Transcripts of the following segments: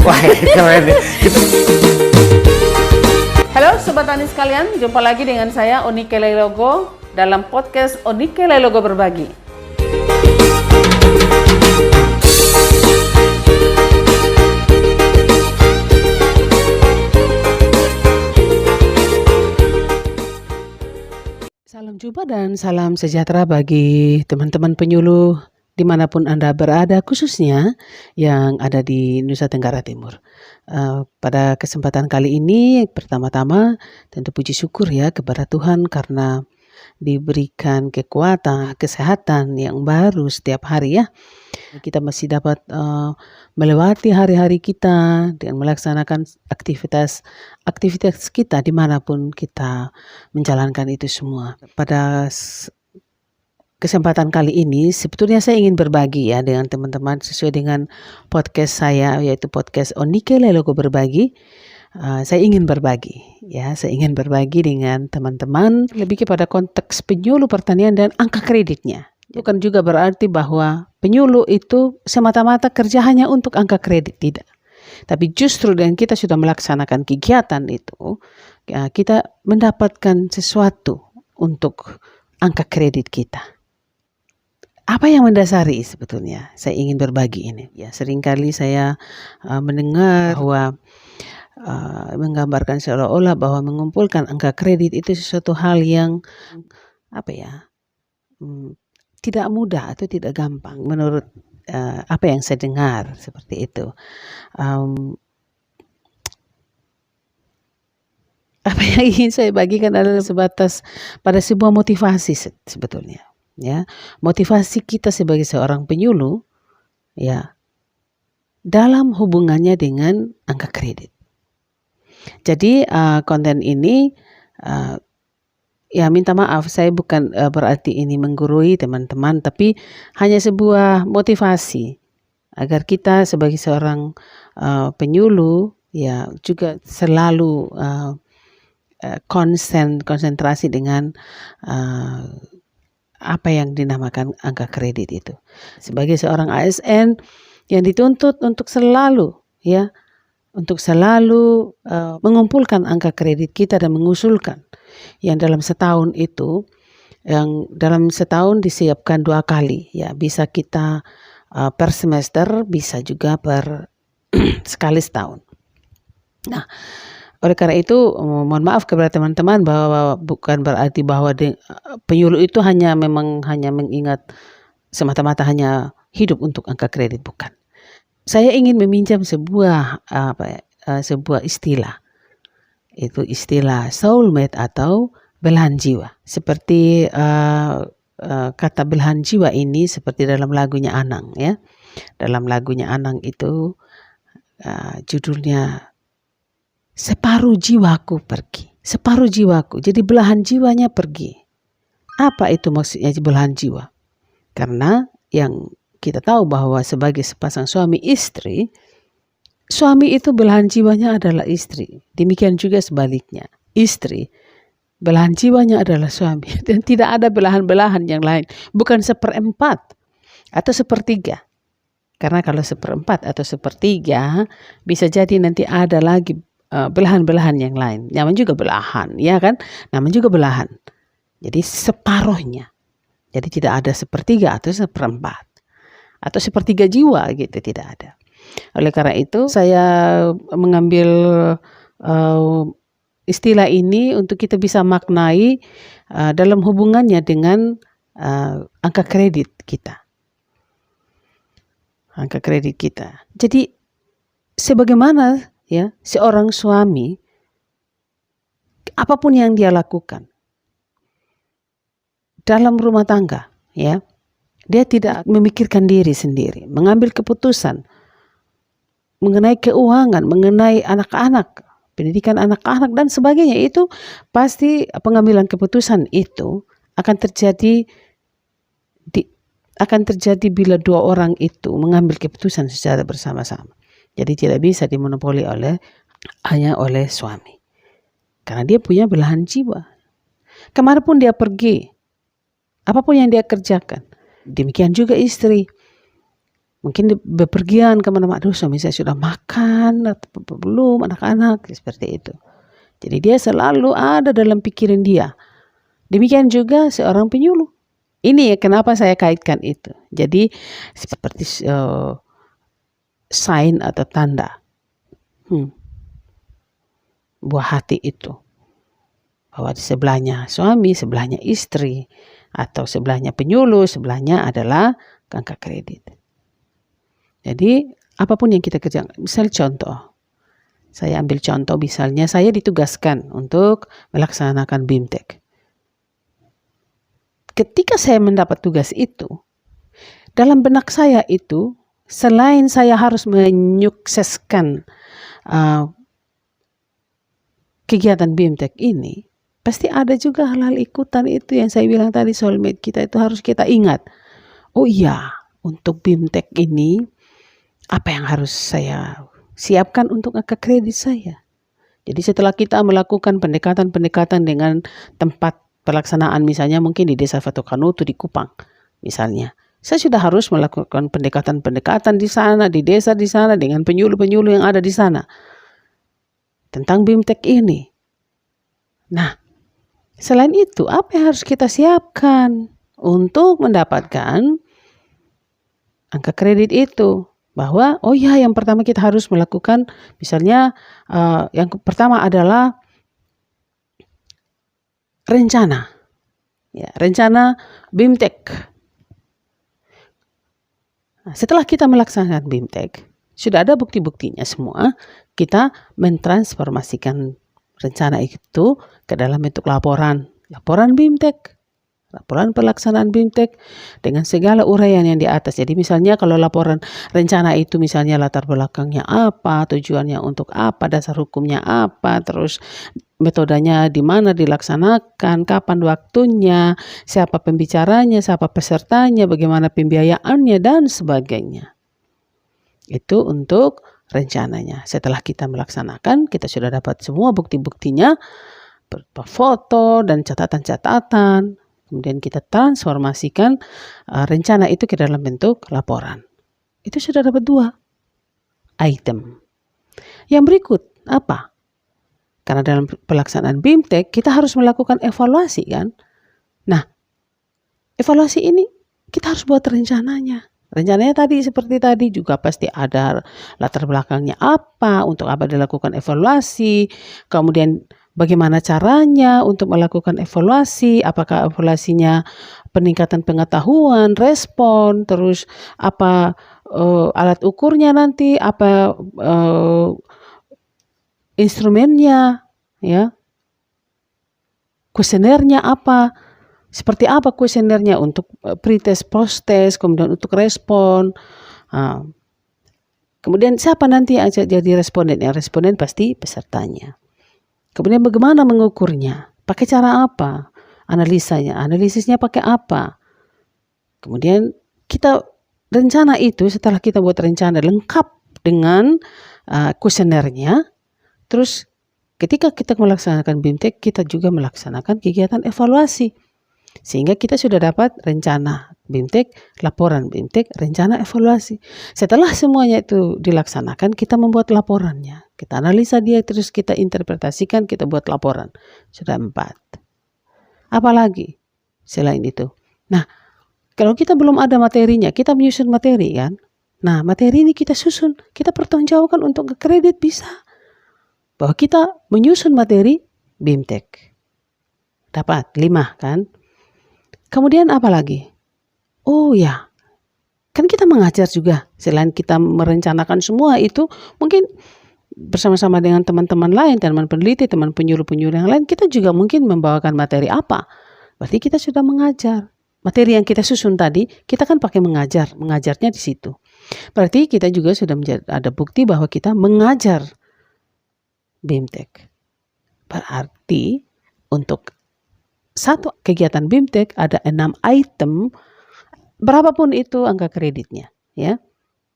Wah, keren. Halo Sobat Tani sekalian, jumpa lagi dengan saya Onike Leilogo dalam podcast Onike Leilogo Berbagi. Salam jumpa dan salam sejahtera bagi teman-teman penyuluh dimanapun Anda berada, khususnya yang ada di Nusa Tenggara Timur. Pada kesempatan kali ini, pertama-tama tentu puji syukur ya kepada Tuhan karena diberikan kekuatan, kesehatan yang baru setiap hari ya. Kita masih dapat melewati hari-hari kita dengan melaksanakan aktivitas kita dimanapun kita menjalankan itu semua. Pada kesempatan kali ini sebetulnya saya ingin berbagi ya dengan teman-teman sesuai dengan podcast saya, yaitu podcast Onike Leilogo Berbagi. Saya ingin berbagi dengan teman-teman lebih kepada konteks penyuluh pertanian dan angka kreditnya. Bukan juga berarti bahwa penyuluh itu semata-mata kerja hanya untuk angka kredit, tidak. Tapi justru dengan kita sudah melaksanakan kegiatan itu, ya, kita mendapatkan sesuatu untuk angka kredit kita. Apa yang mendasari sebetulnya saya ingin berbagi ini? Ya, seringkali saya mendengar bahwa menggambarkan seolah-olah bahwa mengumpulkan angka kredit itu sesuatu hal yang tidak mudah atau tidak gampang menurut apa yang saya dengar seperti itu. Apa yang ingin saya bagikan adalah sebatas pada sebuah motivasi sebetulnya. Ya, motivasi kita sebagai seorang penyuluh ya dalam hubungannya dengan angka kredit. Jadi konten ini ya minta maaf, saya bukan berarti ini menggurui teman-teman, tapi hanya sebuah motivasi agar kita sebagai seorang penyuluh ya juga selalu konsentrasi dengan apa yang dinamakan angka kredit itu. Sebagai seorang ASN yang dituntut untuk selalu mengumpulkan angka kredit kita dan mengusulkan yang dalam setahun itu, yang dalam setahun disiapkan 2 kali ya, bisa kita per semester, bisa juga per sekali setahun. Nah, oleh karena itu mohon maaf kepada teman-teman bahwa bukan berarti bahwa penyuluh itu hanya mengingat semata-mata hanya hidup untuk angka kredit, bukan. Saya ingin meminjam sebuah istilah. Itu istilah soulmate atau belahan jiwa. Seperti kata belahan jiwa ini seperti dalam lagunya Anang ya. Dalam lagunya Anang itu judulnya Separuh Jiwaku Pergi. Separuh jiwaku. Jadi belahan jiwanya pergi. Apa itu maksudnya belahan jiwa? Karena yang kita tahu bahwa sebagai sepasang suami istri, suami itu belahan jiwanya adalah istri. Demikian juga sebaliknya. Istri, belahan jiwanya adalah suami. Dan tidak ada belahan-belahan yang lain. Bukan 1/4 atau 1/3. Karena kalau 1/4 atau 1/3, bisa jadi nanti ada lagi belahan-belahan yang lain. Namanya juga belahan, ya kan? Namanya juga belahan. Jadi separuhnya. Jadi tidak ada 1/3 atau 1/4. Atau 1/3 jiwa gitu, tidak ada. Oleh karena itu saya mengambil istilah ini untuk kita bisa maknai dalam hubungannya dengan angka kredit kita. Angka kredit kita. Jadi sebagaimana ya seorang suami, apapun yang dia lakukan dalam rumah tangga ya, dia tidak memikirkan diri sendiri, mengambil keputusan mengenai keuangan, mengenai anak-anak, pendidikan anak-anak dan sebagainya. Itu pasti pengambilan keputusan itu akan terjadi bila 2 orang itu mengambil keputusan secara bersama-sama. Jadi tidak bisa dimonopoli hanya oleh suami. Karena dia punya belahan jiwa. Kemanapun dia pergi, apapun yang dia kerjakan, demikian juga istri. Mungkin bepergian kemana-mana, aduh suami saya sudah makan atau belum, anak-anak, seperti itu. Jadi dia selalu ada dalam pikiran dia. Demikian juga seorang penyuluh. Ini ya kenapa saya kaitkan itu. Jadi seperti sign atau tanda buah hati itu. Bahwa di sebelahnya suami, sebelahnya istri, atau sebelahnya penyuluh, sebelahnya adalah angka kredit. Jadi apapun yang kita kerjakan, misal contoh, saya ambil contoh misalnya saya ditugaskan untuk melaksanakan BIMTEK. Ketika saya mendapat tugas itu, dalam benak saya itu, selain saya harus menyukseskan kegiatan BIMTEK ini, pasti ada juga hal-hal ikutan itu yang saya bilang tadi, soulmate kita itu harus kita ingat. Oh iya, untuk BIMTEK ini, apa yang harus saya siapkan untuk angka kredit saya. Jadi setelah kita melakukan pendekatan-pendekatan dengan tempat pelaksanaan, misalnya mungkin di Desa Fatokanutu di Kupang misalnya, saya sudah harus melakukan pendekatan-pendekatan di sana, di desa di sana, dengan penyuluh-penyuluh yang ada di sana tentang BIMTEK ini. Nah, selain itu apa yang harus kita siapkan untuk mendapatkan angka kredit itu? Bahwa oh ya, yang pertama kita harus melakukan misalnya yang pertama adalah rencana. Ya, rencana BIMTEK. Nah, setelah kita melaksanakan BIMTEK, sudah ada bukti-buktinya semua, kita mentransformasikan rencana itu ke dalam bentuk laporan BIMTEK. Laporan pelaksanaan BIMTEK dengan segala uraian yang di atas. Jadi misalnya kalau laporan rencana itu misalnya latar belakangnya apa, tujuannya untuk apa, dasar hukumnya apa, terus metodenya di mana dilaksanakan, kapan waktunya, siapa pembicaranya, siapa pesertanya, bagaimana pembiayaannya dan sebagainya. Itu untuk rencananya. Setelah kita melaksanakan, kita sudah dapat semua bukti-buktinya, berupa foto dan catatan-catatan. Kemudian kita transformasikan rencana itu ke dalam bentuk laporan. Itu sudah dapat 2 item. Yang berikut apa? Karena dalam pelaksanaan BIMTEK kita harus melakukan evaluasi kan. Nah, evaluasi ini kita harus buat rencananya. Rencananya tadi seperti tadi juga pasti ada latar belakangnya apa, untuk apa dilakukan evaluasi, kemudian bagaimana caranya untuk melakukan evaluasi, apakah evaluasinya peningkatan pengetahuan, respon, terus apa alat ukurnya nanti, apa instrumennya, ya, kuesionernya apa, seperti apa kuesionernya untuk pre-test, post-test, kemudian untuk respon. Kemudian siapa nanti yang jadi responden? Yang responden pasti pesertanya. Kemudian bagaimana mengukurnya? Pakai cara apa? Analisisnya pakai apa? Kemudian kita rencana itu, setelah kita buat rencana lengkap dengan kuesionernya, terus ketika kita melaksanakan BIMTEK, kita juga melaksanakan kegiatan evaluasi. Sehingga kita sudah dapat rencana BIMTEK, laporan BIMTEK, rencana evaluasi. Setelah semuanya itu dilaksanakan, kita membuat laporannya. Kita analisa dia, terus kita interpretasikan, kita buat laporan. Sudah 4. Apalagi selain itu? Nah, kalau kita belum ada materinya, kita menyusun materi kan? Nah, materi ini kita susun, kita pertanggungjawabkan untuk kredit bisa. Bahwa kita menyusun materi BIMTEK. Dapat 5 kan? Kemudian apa lagi? Oh ya, kan kita mengajar juga. Selain kita merencanakan semua itu, mungkin bersama-sama dengan teman-teman lain, teman peneliti, teman penyuluh-penyuluh yang lain, kita juga mungkin membawakan materi apa. Berarti kita sudah mengajar. Materi yang kita susun tadi, kita kan pakai mengajarnya di situ. Berarti kita juga sudah ada bukti bahwa kita mengajar BIMTEK. Berarti untuk satu kegiatan BIMTEK ada 6 item, berapapun itu angka kreditnya, ya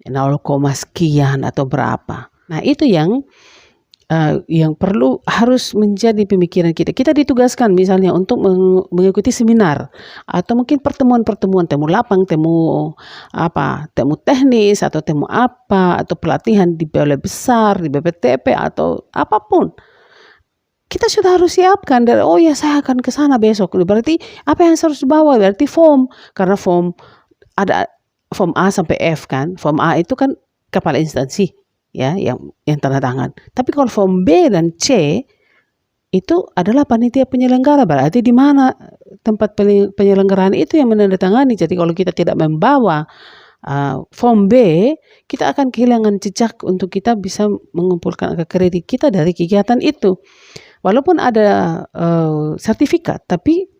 0, sekian atau berapa. Nah itu yang yang perlu harus menjadi pemikiran kita. Kita ditugaskan misalnya untuk mengikuti seminar atau mungkin pertemuan-pertemuan, temu lapang, temu teknis atau temu atau pelatihan di balai besar, di BPTP atau apapun. Kita sudah harus siapkan dari saya akan ke sana besok. Berarti apa yang harus bawa? Berarti form, karena form ada form A sampai F kan. Form A itu kan kepala instansi, ya, yang tanda tangan. Tapi kalau form B dan C itu adalah panitia penyelenggara, berarti di mana tempat penyelenggaraan itu yang menandatangani. Jadi kalau kita tidak membawa form B, kita akan kehilangan jejak untuk kita bisa mengumpulkan angka kredit kita dari kegiatan itu. Walaupun ada sertifikat, tapi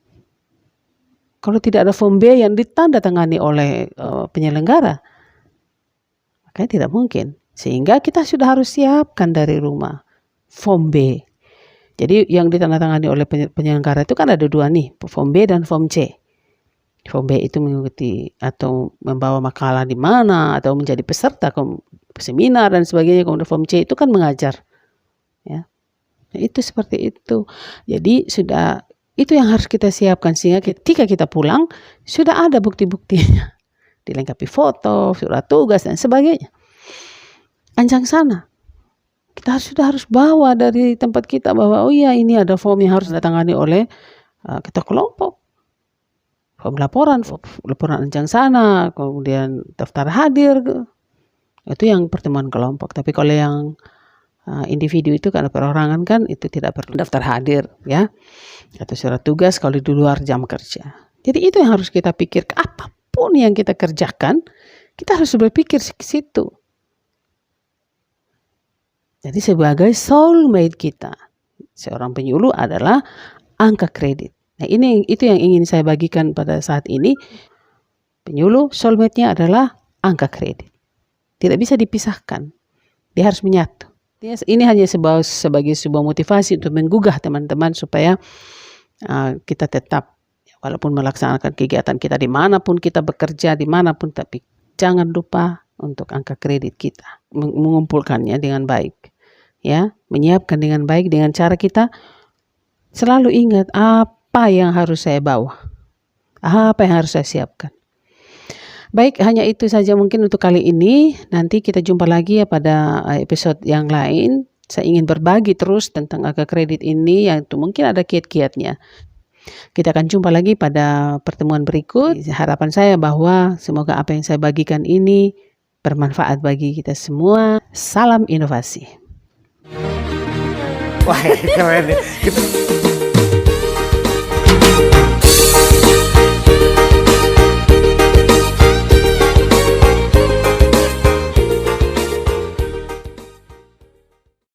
kalau tidak ada form B yang ditandatangani oleh penyelenggara, makanya tidak mungkin. Sehingga kita sudah harus siapkan dari rumah form B. Jadi yang ditandatangani oleh penyelenggara itu kan ada dua nih, form B dan form C. Form B itu mengikuti atau membawa makalah di mana atau menjadi peserta seminar dan sebagainya. Kemudian form C itu kan mengajar, ya. Itu seperti itu. Jadi sudah itu yang harus kita siapkan sehingga ketika kita pulang sudah ada bukti-buktinya. Dilengkapi foto, surat tugas dan sebagainya. Anjang sana. Kita sudah harus bawa dari tempat kita bahwa ini ada form yang harus ditangani oleh ketua kelompok. Form laporan anjang sana, kemudian daftar hadir. Itu yang pertemuan kelompok. Tapi kalau yang individu itu karena perorangan kan itu tidak perlu daftar hadir, ya, atau surat tugas kalau di luar jam kerja. Jadi itu yang harus kita pikirkan. Apapun yang kita kerjakan, kita harus berpikir ke situ. Jadi sebagai soulmate kita, seorang penyuluh adalah angka kredit. Nah itu yang ingin saya bagikan pada saat ini. Penyuluh soulmate-nya adalah angka kredit. Tidak bisa dipisahkan. Dia harus menyatu. Ini hanya sebagai sebuah motivasi untuk menggugah teman-teman supaya kita tetap, walaupun melaksanakan kegiatan kita dimanapun kita bekerja, dimanapun, tapi jangan lupa untuk angka kredit kita, mengumpulkannya dengan baik, ya, menyiapkan dengan baik dengan cara kita selalu ingat apa yang harus saya bawa, apa yang harus saya siapkan. Baik, hanya itu saja mungkin untuk kali ini. Nanti kita jumpa lagi ya pada episode yang lain. Saya ingin berbagi terus tentang angka kredit ini yang itu mungkin ada kiat-kiatnya. Kita akan jumpa lagi pada pertemuan berikut. Harapan saya bahwa semoga apa yang saya bagikan ini bermanfaat bagi kita semua. Salam inovasi. Wah, keren.